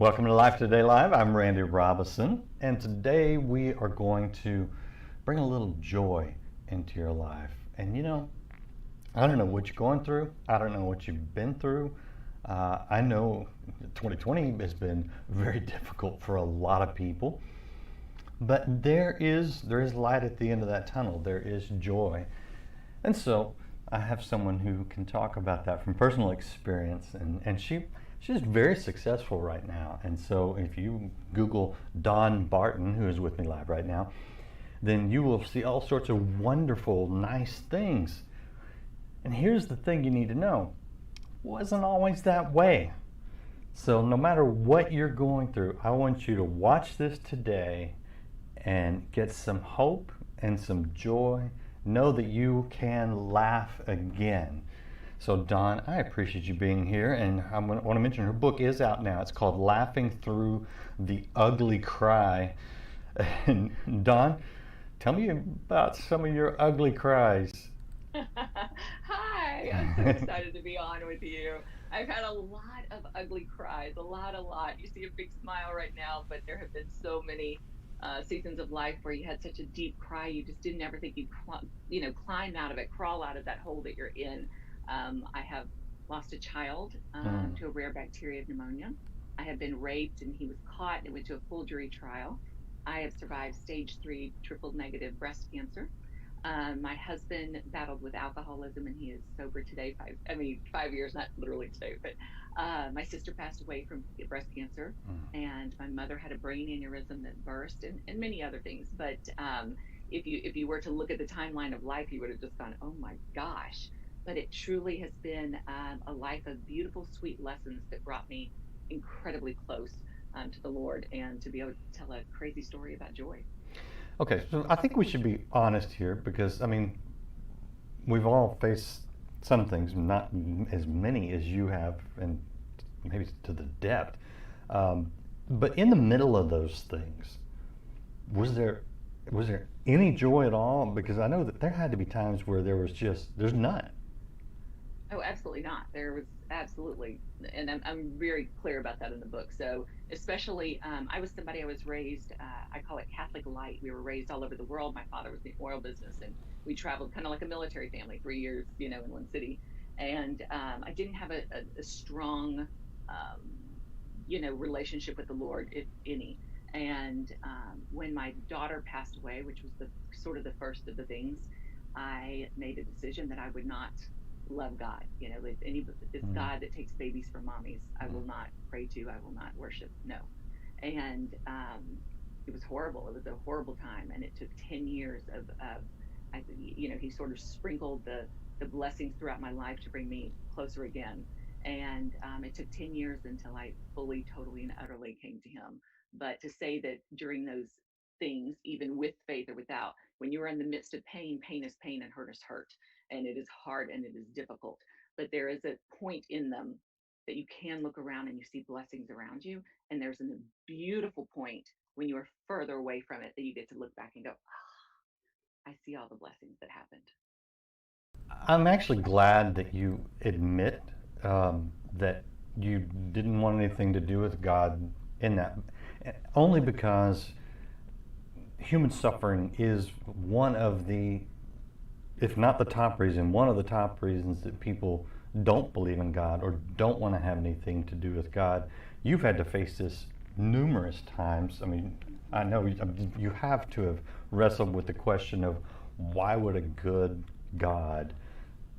Welcome to Life Today Live. I'm Randy Robinson, and today we are going to bring a little joy into your life. And I don't know what you're going through. I don't know what you've been through. I know 2020 has been very difficult for a lot of people, but there is light at the end of that tunnel. There is joy, and so I have someone who can talk about that from personal experience, and she's very successful right now. And so if you Google Dawn Barton, who is with me live right now, then you will see all sorts of wonderful, nice things. And here's the thing you need to know. It wasn't always that way. So no matter what you're going through, I want you to watch this today and get some hope and some joy. Know that you can laugh again. So Dawn, I appreciate you being here, and I want to mention her book is out now. It's called Laughing Through the Ugly Cry. And Dawn, tell me about some of your ugly cries. Hi, I'm so excited to be on with you. I've had a lot of ugly cries, a lot. You see a big smile right now, but there have been so many seasons of life where you had such a deep cry, you just didn't ever think you'd, climb out of it, crawl out of that hole that you're in. I have lost a child Mm. to a rare bacteria of pneumonia. I have been raped, and he was caught and went to a full jury trial. I have survived stage three triple negative breast cancer. My husband battled with alcoholism, and he is sober today. 5 years, not literally today, but my sister passed away from breast cancer, and my mother had a brain aneurysm that burst, and many other things. But if you were to look at the timeline of life, you would have just gone, "Oh my gosh!" But it truly has been a life of beautiful, sweet lessons that brought me incredibly close to the Lord, and to be able to tell a crazy story about joy. Okay, so I think we should be honest here because, we've all faced some things, not as many as you have, and maybe to the depth. But in the middle of those things, was there was there any joy at all? Because I know that there had to be times where there's none. Oh, absolutely not. There was absolutely, and I'm very clear about that in the book. So, especially, I was raised, I call it Catholic light. We were raised all over the world. My father was in the oil business, and we traveled kind of like a military family, 3 years, in one city. And I didn't have a strong, relationship with the Lord, if any. And when my daughter passed away, which was the sort of the first of the things, I made a decision that I would not love God. This Mm. God that takes babies from mommies, I will not pray to. I will not worship. No. And it was horrible. It was a horrible time, and it took 10 years he sort of sprinkled the blessings throughout my life to bring me closer again. And it took 10 years until I fully, totally, and utterly came to Him. But to say that during those things, even with faith or without, when you are in the midst of pain, pain is pain and hurt is hurt, and it is hard and it is difficult. But there is a point in them that you can look around and you see blessings around you. And there's a beautiful point when you are further away from it that you get to look back and go, I see all the blessings that happened. I'm actually glad that you admit that you didn't want anything to do with God in that, only because human suffering is one of the, if not the top reason, one of the top reasons that people don't believe in God or don't want to have anything to do with God. You've had to face this numerous times. I know you have to have wrestled with the question of why would a good God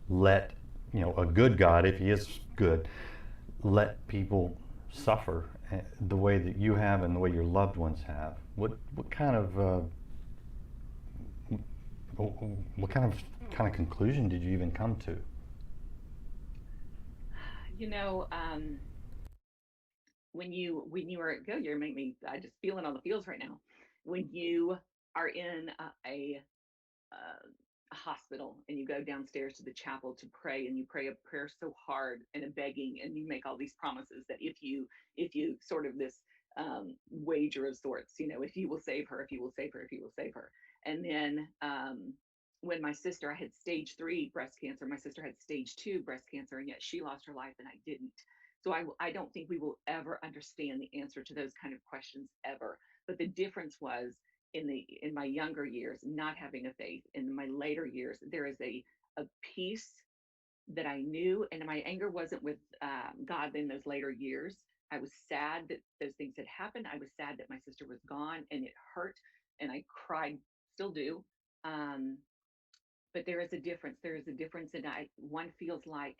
let, a good God, if he is good, let people suffer the way that you have and the way your loved ones have. What kind of what kind of conclusion did you even come to? You know, when you are go, you're making me I just feeling on the feels right now. When you are in a hospital and you go downstairs to the chapel to pray, and you pray a prayer so hard and a begging, and you make all these promises that if you sort of this wager of sorts, if you will save her, if you will save her, if you will save her. And then when my sister, I had stage three breast cancer, my sister had stage two breast cancer, and yet she lost her life and I didn't. So I don't think we will ever understand the answer to those kind of questions ever. But the difference was in my younger years, not having a faith. In my later years, there is a peace that I knew, and my anger wasn't with God in those later years. I was sad that those things had happened. I was sad that my sister was gone, and it hurt, and I cried, still do. Um, but there is a difference. There is a difference, and one feels like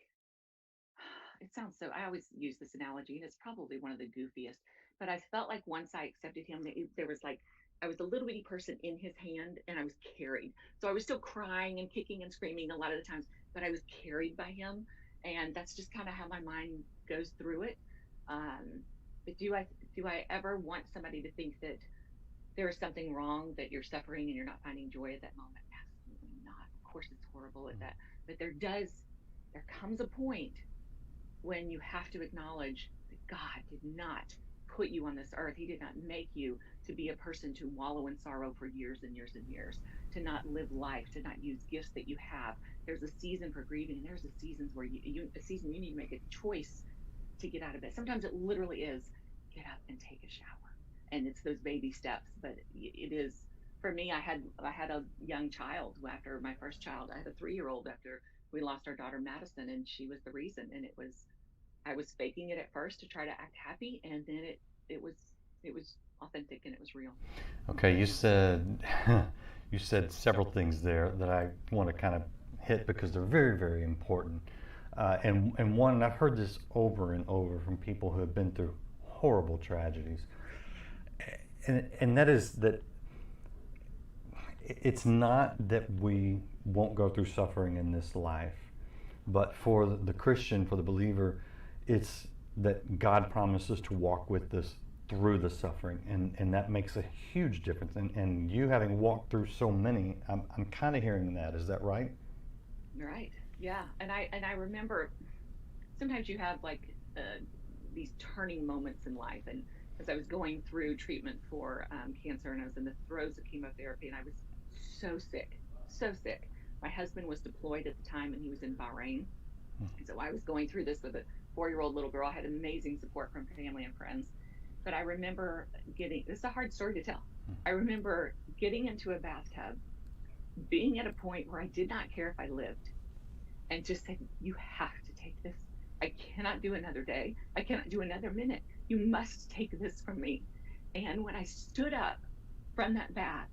it sounds so. I always use this analogy, and it's probably one of the goofiest. But I felt like once I accepted him, there was like I was a little bitty person in his hand, and I was carried. So I was still crying and kicking and screaming a lot of the times, but I was carried by him, and that's just kind of how my mind goes through it. Um, but do I ever want somebody to think that there is something wrong, that you're suffering and you're not finding joy at that moment? Absolutely not. Of course, it's horrible at that, but there comes a point when you have to acknowledge that God did not put you on this earth. He did not make you to be a person to wallow in sorrow for years and years and years, to not live life, to not use gifts that you have. There's a season for grieving, and there's a seasons where a season you need to make a choice to get out of bed. Sometimes it literally is get up and take a shower, and it's those baby steps. But it is for me. I had a young child after my first child. I had a 3-year old after we lost our daughter Madison, and she was the reason. And it was I was faking it at first to try to act happy, and then it was authentic and it was real. Okay, you said you said several things there that I want to kind of hit because they're very, very important. And one, and I've heard this over and over from people who have been through horrible tragedies, and that is that it's not that we won't go through suffering in this life, but for the Christian, for the believer, it's that God promises to walk with us through the suffering, and that makes a huge difference. And you having walked through so many, I'm kind of hearing that. Is that right? Right. Yeah. And I remember sometimes you have like these turning moments in life. And as I was going through treatment for cancer, and I was in the throes of chemotherapy, and I was so sick, so sick. My husband was deployed at the time, and he was in Bahrain. And so I was going through this with a 4-year-old little girl. I had amazing support from family and friends. But I remember this is a hard story to tell. I remember getting into a bathtub, being at a point where I did not care if I lived, and just said, "You have to take this. I cannot do another day. I cannot do another minute. You must take this from me." And when I stood up from that bath,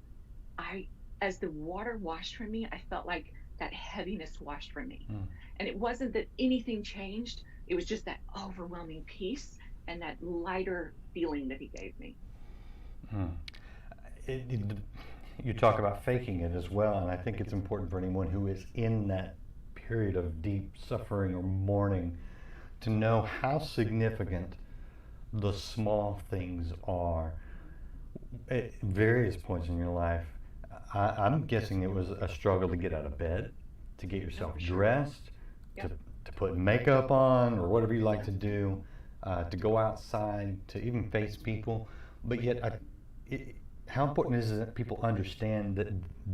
I, as the water washed from me, I felt like that heaviness washed from me. Mm. And it wasn't that anything changed, it was just that overwhelming peace and that lighter feeling that he gave me. Mm. It, it, you talk about faking it as well, and I think it's important for anyone who is in that period of deep suffering or mourning to know how significant the small things are at various points in your life. I'm guessing it was a struggle to get out of bed, to get yourself dressed, Yep. to put makeup on or whatever you like to do, to go outside, to even face people. But yet, how important is it that people understand that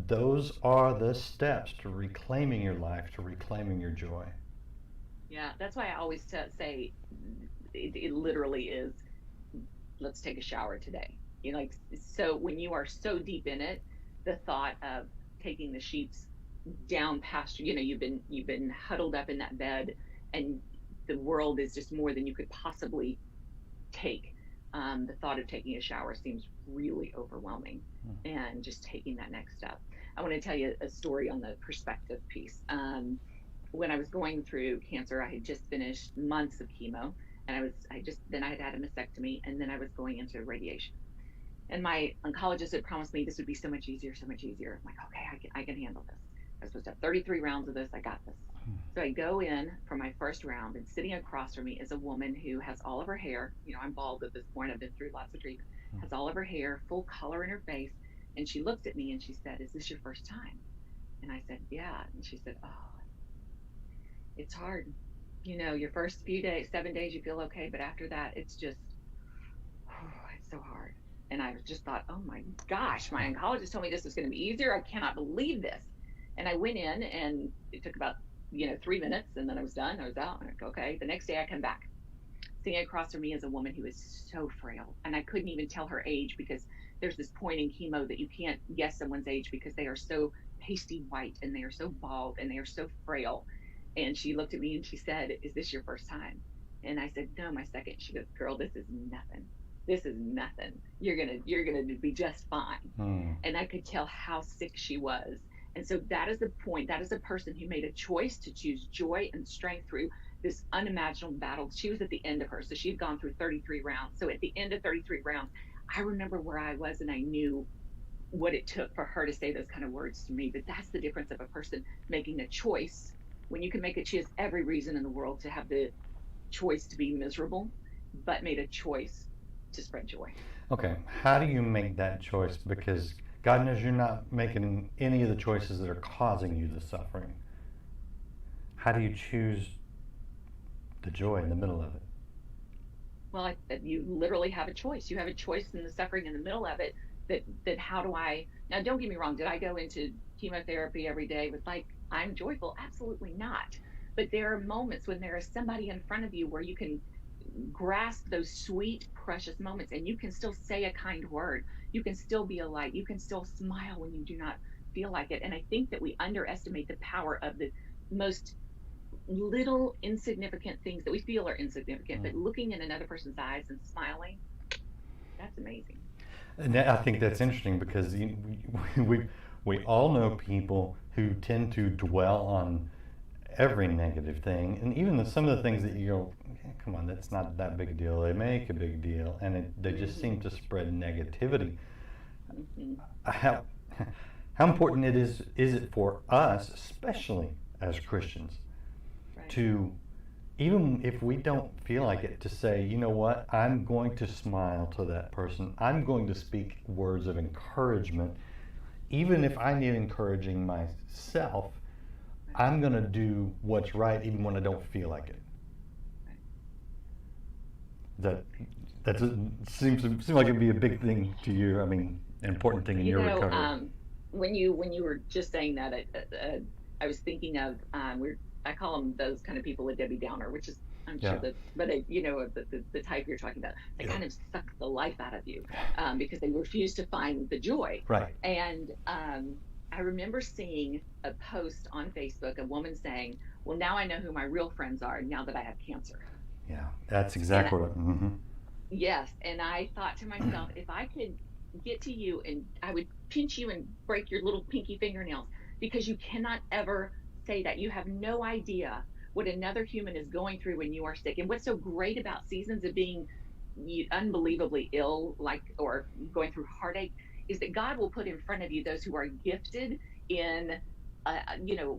those are the steps to reclaiming your life, to reclaiming your joy? Yeah, that's why I always say it literally is, let's take a shower today. Like, so when you are so deep in it, the thought of taking the sheets down past you, you've been huddled up in that bed, and the world is just more than you could possibly take. The thought of taking a shower seems really overwhelming, and just taking that next step. I want to tell you a story on the perspective piece. When I was going through cancer, I had just finished months of chemo, and then I had a mastectomy, and then I was going into radiation. And my oncologist had promised me this would be so much easier, so much easier. I'm like, okay, I can handle this. I was supposed to have 33 rounds of this. I got this. So I go in for my first round, and sitting across from me is a woman who has all of her hair. I'm bald at this point. I've been through lots of treatment. Has all of her hair, full color in her face. And she looked at me and she said, "Is this your first time?" And I said, "Yeah." And she said, "Oh, it's hard. Your first few days, 7 days, you feel okay. But after that, it's just, oh, it's so hard." And I just thought, oh my gosh, my oncologist told me this was going to be easier. I cannot believe this. And I went in, and it took about 3 minutes, and then I was done. I was out. And I go, okay. The next day I come back. Sitting across from me is a woman who is so frail, and I couldn't even tell her age because there's this point in chemo that you can't guess someone's age because they are so pasty white and they are so bald and they are so frail. And she looked at me and she said, "Is this your first time?" And I said, "No, my second." She goes, "Girl, this is nothing. This is nothing. You're gonna be just fine." Mm. And I could tell how sick she was. And so that is the point. That is a person who made a choice to choose joy and strength through this unimaginable battle. She was at the end of her. So she'd gone through 33 rounds. So at the end of 33 rounds, I remember where I was and I knew what it took for her to say those kind of words to me. But that's the difference of a person making a choice. When you can make it, she has every reason in the world to have the choice to be miserable, but made a choice to spread joy. Okay, how do you make that choice? Because God knows you're not making any of the choices that are causing you the suffering. How do you choose the joy in the middle of it? Well, you literally have a choice. You have a choice in the suffering in the middle of it. That how do I now? Don't get me wrong. Did I go into chemotherapy every day with like I'm joyful? Absolutely not. But there are moments when there is somebody in front of you where you can grasp those sweet, precious moments, and you can still say a kind word. You can still be a light. You can still smile when you do not feel like it. And I think that we underestimate the power of the most little insignificant things that we feel are insignificant, but looking in another person's eyes and smiling, that's amazing. And I think that's interesting because we all know people who tend to dwell on every negative thing, and even some of the things that you go, come on, that's not that big a deal. They make a big deal, and they just seem to spread negativity. Mm-hmm. How how important is it for us, especially as Christians, Right. to even if we don't feel like it, to say, you know what, I'm going to smile to that person. I'm going to speak words of encouragement, even if I need encouraging myself. I'm going to do what's right even when I don't feel like it. That seems like it'd be a big thing to you. I mean, an important thing in You your know, recovery. when you were just saying that, I was thinking of I call them those kind of people a Debbie Downer, which is I'm sure Yeah. that, but the type you're talking about, they Yeah. kind of suck the life out of you because they refuse to find the joy. Right. And I remember seeing a post on Facebook, a woman saying, "Well, now I know who my real friends are now that I have cancer." Yeah. That's And exactly what. Mm-hmm. yes, and I thought to myself, if I could get to you and I would pinch you and break your little pinky fingernails because you cannot ever say that. You have no idea what another human is going through when you are sick. And what's so great about seasons of being unbelievably ill, like, or going through heartache, is that God will put in front of you those who are gifted in,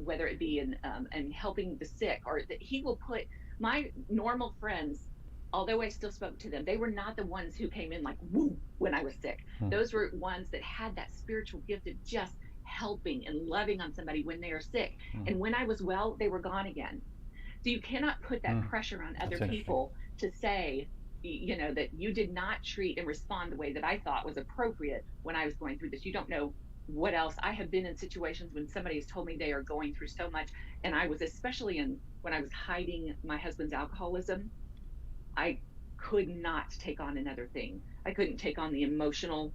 whether it be in helping the sick, or that He will put my normal friends. Although I still spoke to them, they were not the ones who came in like woo when I was sick. Those were ones that had that spiritual gift of just helping and loving on somebody when they are sick. And when I was well, they were gone again. So you cannot put that pressure on other That's interesting. people to say, that you did not treat and respond the way that I thought was appropriate when I was going through this. You don't know what else. I have been in situations when somebody has told me they are going through so much. And I was especially when I was hiding my husband's alcoholism, I could not take on another thing. I couldn't take on the emotional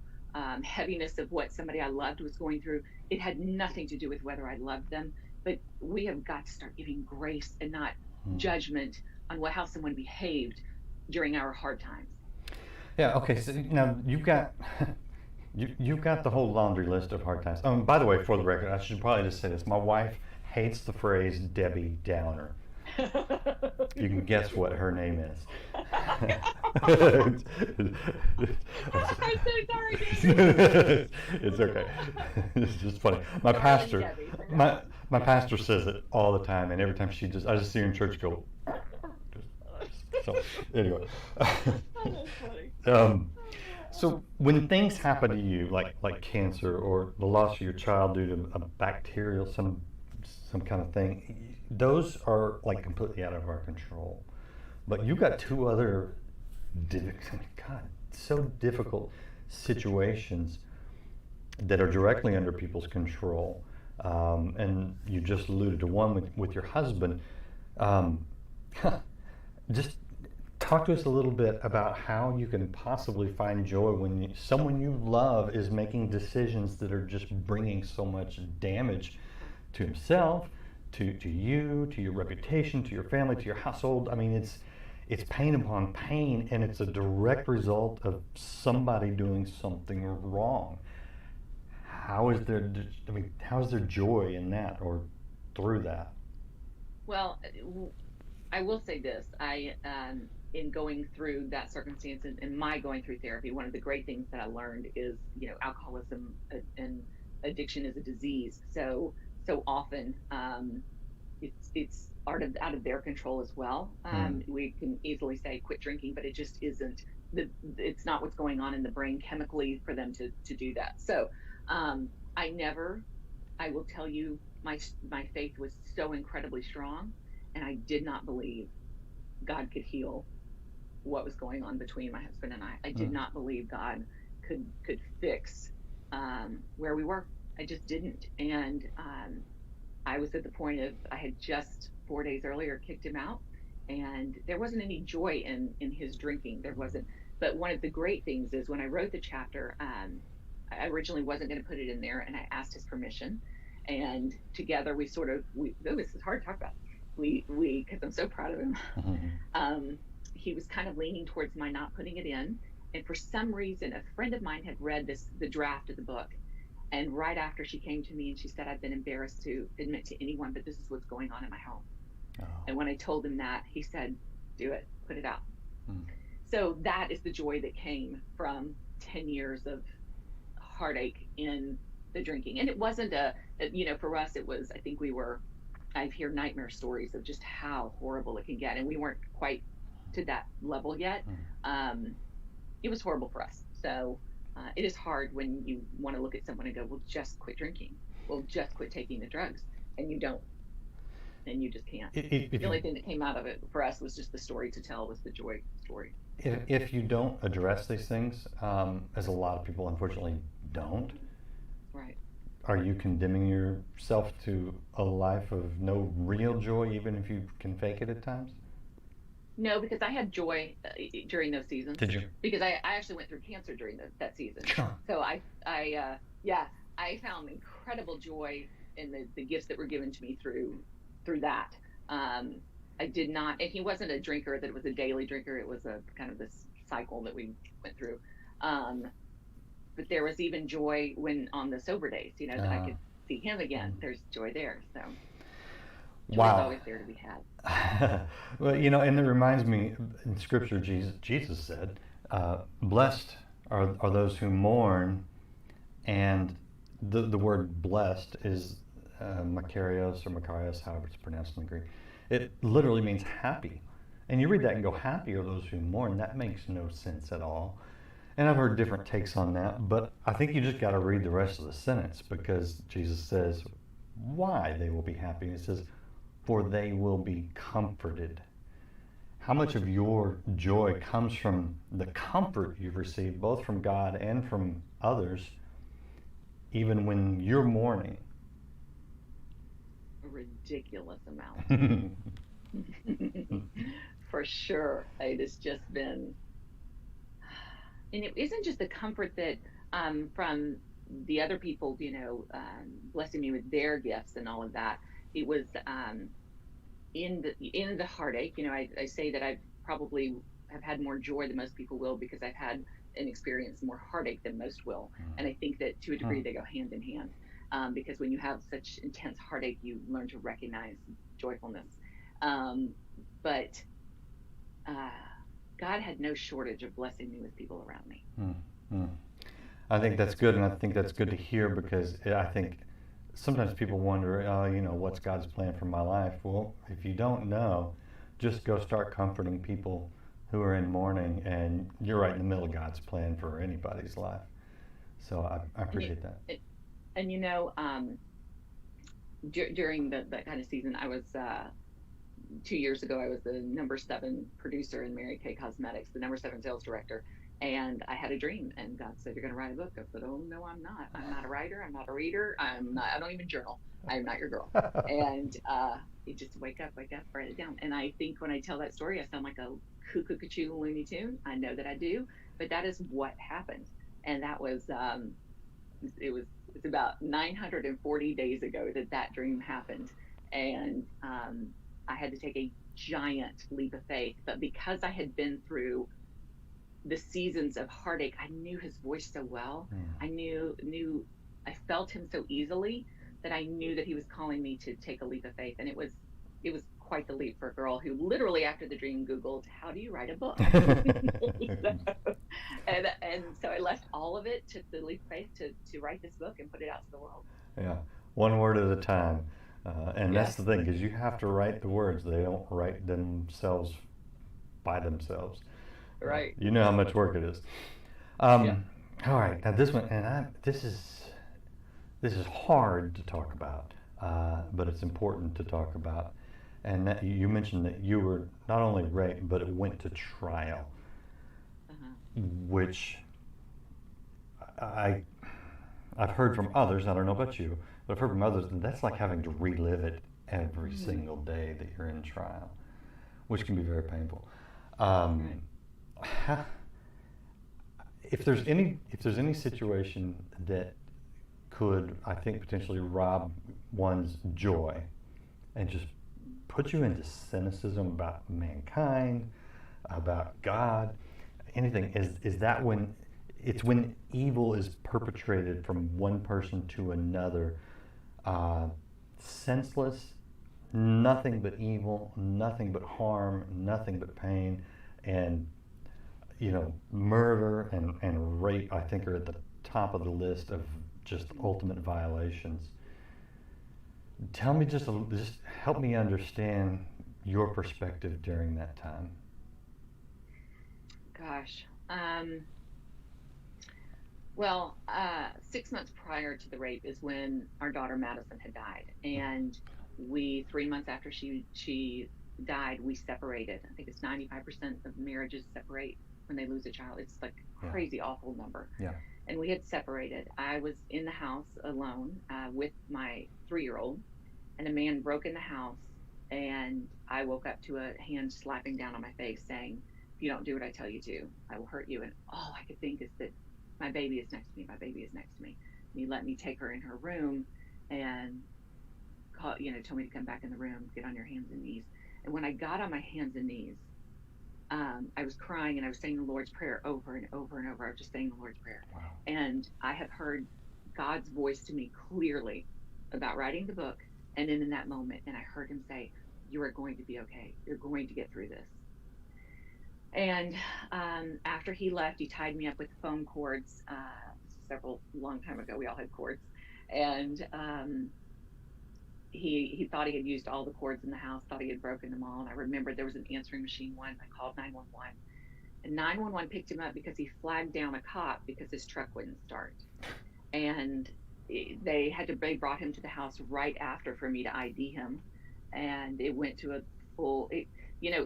heaviness of what somebody I loved was going through. It had nothing to do with whether I loved them, but we have got to start giving grace and not judgment on how someone behaved during our hard times. Yeah. Okay. So now you've got you've got the whole laundry list of hard times. By the way, for the record, I should probably just say this. My wife hates the phrase Debbie Downer. You can guess what her name is. I'm so sorry, David. It's okay. It's just funny. My Darling pastor, Debbie. my pastor says it all the time, and every time I just see her in church go. So anyway, Oh, that's funny. so when things happen to you, like cancer or the loss of your child due to a bacterial some kind of thing, those are like completely out of our control. But you've got two other, so difficult situations that are directly under people's control. And you just alluded to one with your husband. Just talk to us a little bit about how you can possibly find joy when someone you love is making decisions that are just bringing so much damage to himself, to you, to your reputation, to your family, to your household. I mean, it's pain upon pain, and it's a direct result of somebody doing something wrong. How is there? I mean, how is there joy in that, or through that? Well, I will say this. In going through that circumstance and my going through therapy, one of the great things that I learned is, alcoholism and addiction is a disease. So often, it's out of their control as well. Mm. We can easily say quit drinking, but it just isn't. It's not what's going on in the brain chemically for them to do that. So, um, I never. I will tell you, my faith was so incredibly strong, and I did not believe God could heal what was going on between my husband and I. I did Mm. not believe God could fix where we were. I just didn't, and I was at the point of I had just 4 days earlier kicked him out, and there wasn't any joy in his drinking. There wasn't. But one of the great things is when I wrote the chapter, I originally wasn't going to put it in there, and I asked his permission, and together we sort of we. Oh, this is hard to talk about. We because I'm so proud of him. Mhm. um, he was kind of leaning towards my not putting it in, and for some reason, a friend of mine had read the draft of the book, and right after she came to me and she said, I've been embarrassed to admit to anyone, but this is what's going on in my home. Oh. And when I told him that, he said, do it, put it out. Mm. So that is the joy that came from 10 years of heartache in the drinking. And it wasn't for us, it was, I think I hear nightmare stories of just how horrible it can get. And we weren't quite to that level yet. Mm. Um, it was horrible for us. So it is hard when you want to look at someone and go, well, just quit drinking. Well, just quit taking the drugs. And you don't. And you just can't. If The you only thing that came out of it for us was just the story to tell, was the joy story. if you don't address these things, as a lot of people unfortunately don't, Right. are you condemning yourself to a life of no real joy, even if you can fake it at times? No, because I had joy during those seasons. Did you? Because I actually went through cancer during that season. So yeah, I found incredible joy in the gifts that were given to me through that. Um, I did not, and he wasn't a drinker that was a daily drinker. It was a kind of this cycle that we went through. Um, but there was even joy when on the sober days, that I Uh, could see him again. mm. There's joy there. So joy is Wow. always there to be had. Well, and it reminds me in Scripture, Jesus said, "Blessed are those who mourn," and the word "blessed" is Makarios or Makarios, however it's pronounced in the Greek. It literally means happy, and you read that and go, "Happy are those who mourn." That makes no sense at all. And I've heard different takes on that, but I think you just got to read the rest of the sentence because Jesus says why they will be happy. He says, for they will be comforted. How much of your joy comes from the comfort you've received, both from God and from others, even when you're mourning? A ridiculous amount. Mm. For sure. It has just been, and it isn't just the comfort that from the other people, blessing me with their gifts and all of that. It was in the heartache. I say that I've probably have had more joy than most people will because I've had and experienced more heartache than most will, and I think that to a degree they go hand in hand. Because when you have such intense heartache, you learn to recognize joyfulness. But uh, God had no shortage of blessing me with people around me. Mm. Mm. I think that's good, and I think that's good to hear because I think sometimes people wonder, what's God's plan for my life? Well, if you don't know, just go start comforting people who are in mourning, and you're right in the middle of God's plan for anybody's life. So I And appreciate that. during that kind of season, I was 2 years ago. I was the number 7 producer in Mary Kay Cosmetics, the number 7 sales director. And I had a dream, and God said, "You're going to write a book." I said, "Oh no, I'm not. I'm not a writer. I'm not a reader. I'm not. I don't even journal. I'm not your girl." And you just wake up, write it down. And I think when I tell that story, I sound like cuckoo Looney Tune. I know that I do, but that is what happened. And that was, it's about 940 days ago that that dream happened. And I had to take a giant leap of faith. But because I had been through the seasons of heartache, I knew his voice so well. Mm. I felt him so easily that I knew that he was calling me to take a leap of faith. And it was quite the leap for a girl who literally after the dream Googled, how do you write a book? So, and so I left all of it, took the leap of faith to write this book and put it out to the world. Yeah, one word at a time. And that's Yes. the thing, because you have to write the words. They don't write themselves by themselves. Right. You know how much work it is. Yeah. All right, now this one, and this is hard to talk about, but it's important to talk about. And that, you mentioned that you were not only raped, but it went to trial, Uh-huh. which I I've heard from others. I don't know about you, but I've heard from others that that's like having to relive it every Mm-hmm. single day that you're in trial, which can be very painful. Right. Um, ha- if there's any situation that could, I think, potentially rob one's joy and just put you into cynicism about mankind, about God, anything, is that when it's when evil is perpetrated from one person to another, uh, senseless, nothing but evil, nothing but harm, nothing but pain, and murder and rape, I think, are at the top of the list of just ultimate violations. Tell me just help me understand your perspective during that time. Gosh. Well, 6 months prior to the rape is when our daughter Madison had died, and we 3 months after she died, we separated. I think it's 95% of marriages separate when they lose a child. It's like a Yeah, crazy, awful number. yeah, And we had separated. I was in the house alone with my 3-year-old, and a man broke in the house, and I woke up to a hand slapping down on my face saying, if you don't do what I tell you to, I will hurt you. And all I could think is that my baby is next to me. My baby is next to me. And he let me take her in her room and told me to come back in the room, get on your hands and knees. And when I got on my hands and knees, I was crying and I was saying the Lord's Prayer over and over and over. I was just saying the Lord's Prayer. wow, And I have heard God's voice to me clearly about writing the book. And then in that moment, and I heard him say, you are going to be okay. You're going to get through this. And after he left, he tied me up with foam cords. Long time ago, we all had cords. And he thought he had used all the cords in the house, thought he had broken them all. And I remember there was an answering machine once. I called 911. And 911 picked him up because he flagged down a cop because his truck wouldn't start. And they brought him to the house right after for me to ID him. And it went to a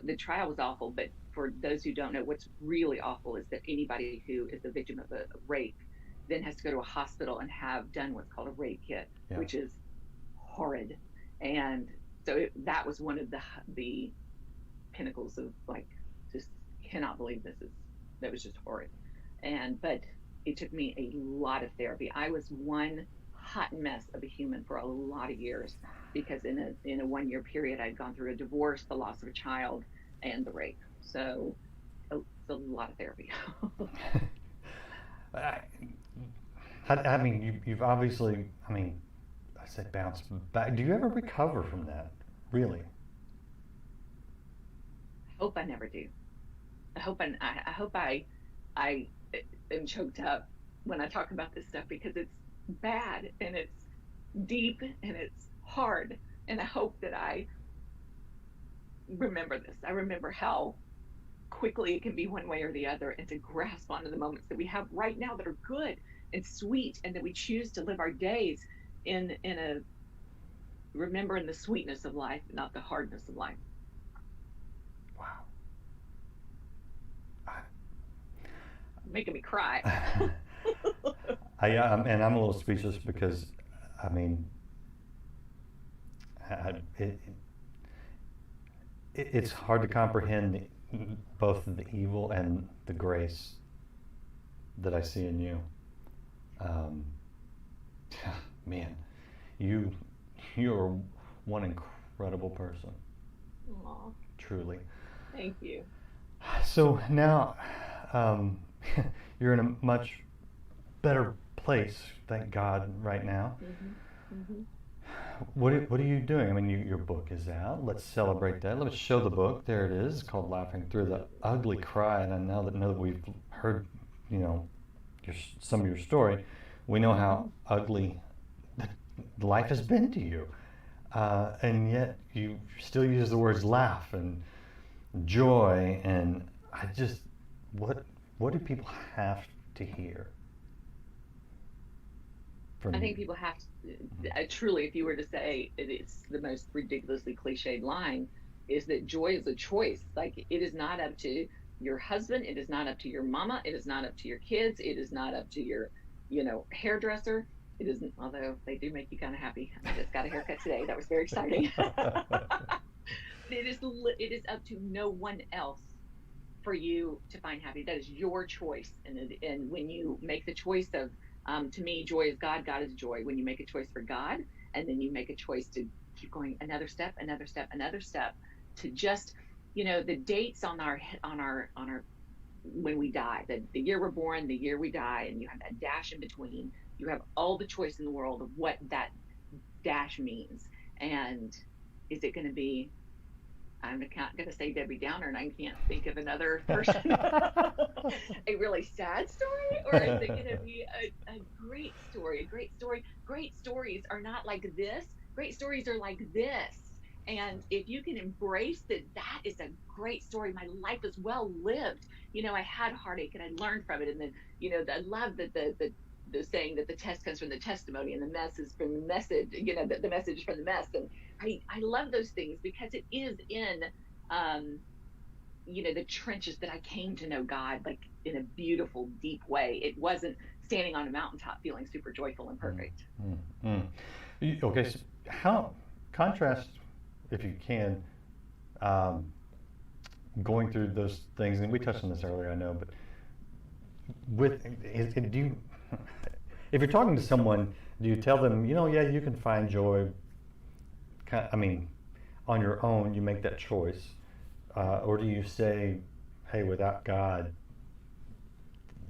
the trial was awful, but for those who don't know, what's really awful is that anybody who is the victim of a rape then has to go to a hospital and have done what's called a rape kit, yeah. which is horrid. And so that was one of the pinnacles of like, just cannot believe that was just horrid. But it took me a lot of therapy. I was one hot mess of a human for a lot of years because in a 1 year period I'd gone through a divorce, the loss of a child, and the rape. So it's a lot of therapy. I, I mean, you've obviously, I mean, I said bounce back. Do you ever recover from that? Really? I hope I never do. I hope I am choked up when I talk about this stuff because it's bad and it's deep and it's hard. And I hope that I remember this. I remember how quickly it can be one way or the other, and to grasp onto the moments that we have right now that are good and sweet, and that we choose to live our days in a remembering the sweetness of life, not the hardness of life. Wow. Making me cry. And I'm a little speechless because, I mean, it's hard to comprehend both the evil and the grace that I see in you. Um, Man, you you're one incredible person, Aw, truly. thank you. So now um, you're in a much better place, thank God, right now. Hmm. Hmm. What are you doing? I mean, your book is out. Let's celebrate that. Let's show the book. There it is. It's called Laughing Through the Ugly Cry. And I know that we've heard, you know, some of your story. We know how ugly life has been to you, and yet you still use the words laugh and joy. And I just, what what do people have to hear I from you? think people have to, truly, if you were to say it's the most ridiculously cliched line, is that joy is a choice. Like it is not up to your husband, it is not up to your mama, it is not up to your kids, it is not up to your, hairdresser. It isn't, although they do make you kind of happy. I just got a haircut today. That was very exciting. It is up to no one else for you to find happy. That is your choice. And when you make the choice of, to me, joy is God, God is joy. When you make a choice for God, and then you make a choice to keep going another step, another step, another step, to just, the dates on our when we die, the year we're born, the year we die, and you have that dash in between. You have all the choice in the world of what that dash means. And is it going to be, I'm not going to say Debbie Downer, and I can't think of another person, a really sad story, or is it going to be a great story? A great story. Great stories are not like this. Great stories are like this. And if you can embrace that, that is a great story. My life is well lived. I had heartache and I learned from it. And then, I love that the saying that the test comes from the testimony and the mess is from the message, the message from the mess. And I love those things because it is in, um, the trenches that I came to know God, like in a beautiful, deep way. It wasn't standing on a mountaintop feeling super joyful and Mm, perfect. mm, mm. Okay, so how contrast, if you can, um, going through those things, and we touched on this earlier, I know, but do you, if you're talking to someone, do you tell them, yeah, you can find joy, I mean, on your own, you make that choice, or do you say, hey, without God,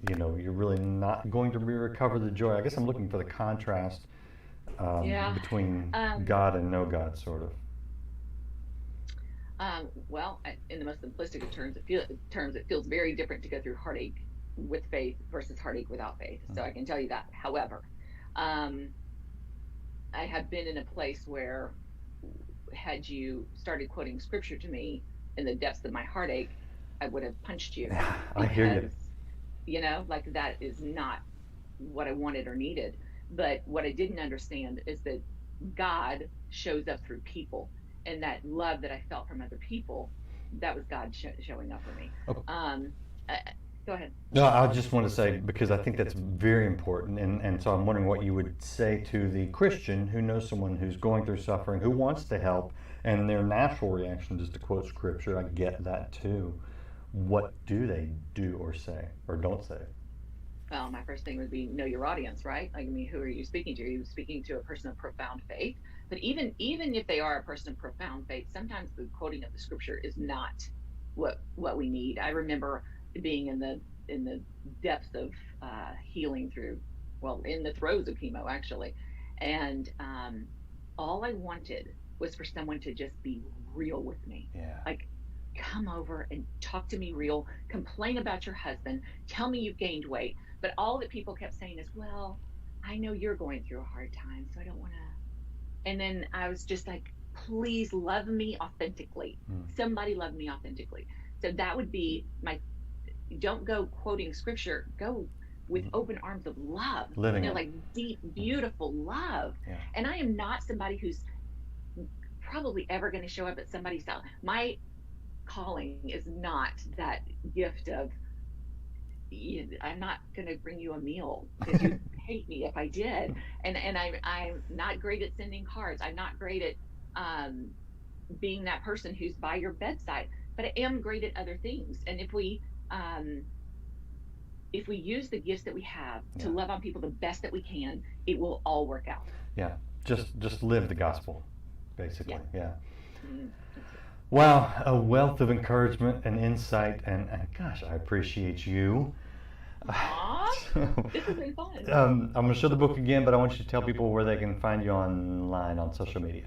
you're really not going to recover the joy? I guess I'm looking for the contrast Yeah. between Um, God and no God, sort of. well, in the most simplistic of terms, it feels very different to go through heartache with faith versus heartache without faith. So I can tell you that. However, um, I have been in a place where, had you started quoting scripture to me in the depths of my heartache, I would have punched you I hear you. because, like that is not what I wanted or needed. But what I didn't understand is that God shows up through people, and that love that I felt from other people, that was God showing up for me. Okay. Um, uh, Go ahead. No, I just want to say, because I think that's very important, and so I'm wondering what you would say to the Christian who knows someone who's going through suffering, who wants to help, and their natural reaction is to quote scripture. I get that too. What do they do or say or don't say? Well, my first thing would be know your audience, right? Like, I mean, who are you speaking to? Are you speaking to a person of profound faith? But even if they are a person of profound faith, sometimes the quoting of the scripture is not what we need. I remember being in the depths of healing through, well, in the throes of chemo actually, and all I wanted was for someone to just be real with me, Yeah. like come over and talk to me real, complain about your husband, tell me you've gained weight. But all that people kept saying is, well, I know you're going through a hard time, so I don't want to. And then I was just like, please love me authentically. Mm. Somebody love me authentically. So that would be my, don't go quoting scripture, go with Mm. open arms of love, Living it. like deep, beautiful love. Yeah. And I am not somebody who's probably ever going to show up at somebody's house. My calling is not that gift of, I'm not going to bring you a meal because you hate me if I did. And I'm not great at sending cards. I'm not great at being that person who's by your bedside. but I am great at other things. And um, if we use the gifts that we have to Yeah. love on people the best that we can, it will all work out. Yeah. Just live the gospel, basically. Yeah. Yeah. That's it. Wow, a wealth of encouragement and insight, and gosh, I appreciate you. Aw, So, this has been fun. I'm going to show the book again, but I want you to tell people where they can find you online on social media.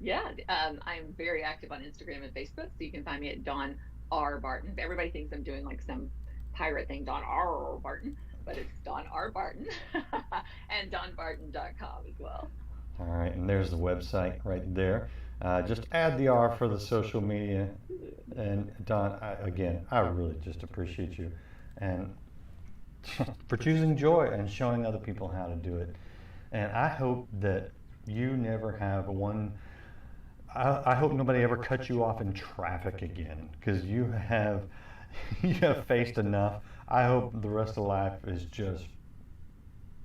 Yeah, I'm very active on Instagram and Facebook, so you can find me at Dawn R. Barton. Everybody thinks I'm doing like some pirate thing, Dawn R. Barton, but it's Dawn R. Barton and dawnbarton.com as well. All right, and there's the website right there. Just add the R for the social media. And Don, again, I really just appreciate you and for choosing joy and showing other people how to do it. And I hope that you never have one. I hope nobody ever cuts you off in traffic again, because you have faced enough. I hope the rest of life is just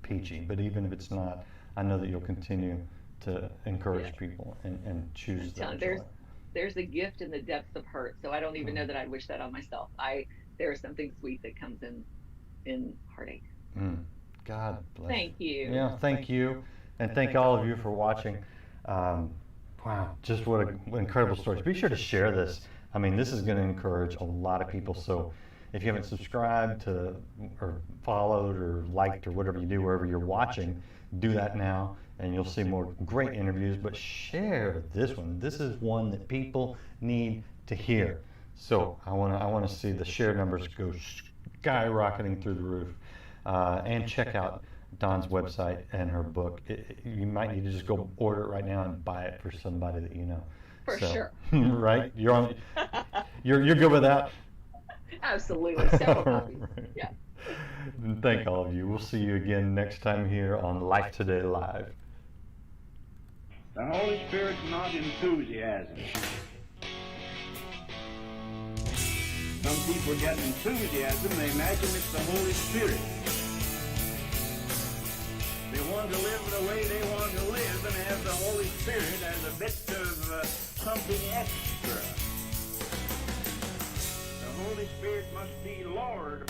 peachy. But even if it's not, I know that you'll continue to encourage Yeah. people and choose that There's joy. there's a gift in the depths of hurt, so I don't even know that I'd wish that on myself. I There is something sweet that comes in heartache. Mm. God bless Thank you. you. Yeah, thank you. And thank all of you for watching. Um, wow, just what an incredible story. Be sure to share this. I mean, this is going to encourage a lot of people. So if you haven't subscribed to or followed or liked or whatever you do wherever you're watching, do that now and you'll see more great interviews. But share this one. This is one that people need to hear. So I want to see the share numbers go skyrocketing through the roof. And check out Dawn's website and her book. You might need to just go order it right now and buy it for somebody that you know. For sure. Right? You're good with that? Absolutely. Several copies. Right. Yeah. And thank all of you. We'll see you again next time here on Life Today Live. The Holy Spirit's not enthusiasm. Some people get enthusiasm, they imagine it's the Holy Spirit. They want to live the way they want to live and have the Holy Spirit as a bit of something extra. The Holy Spirit must be Lord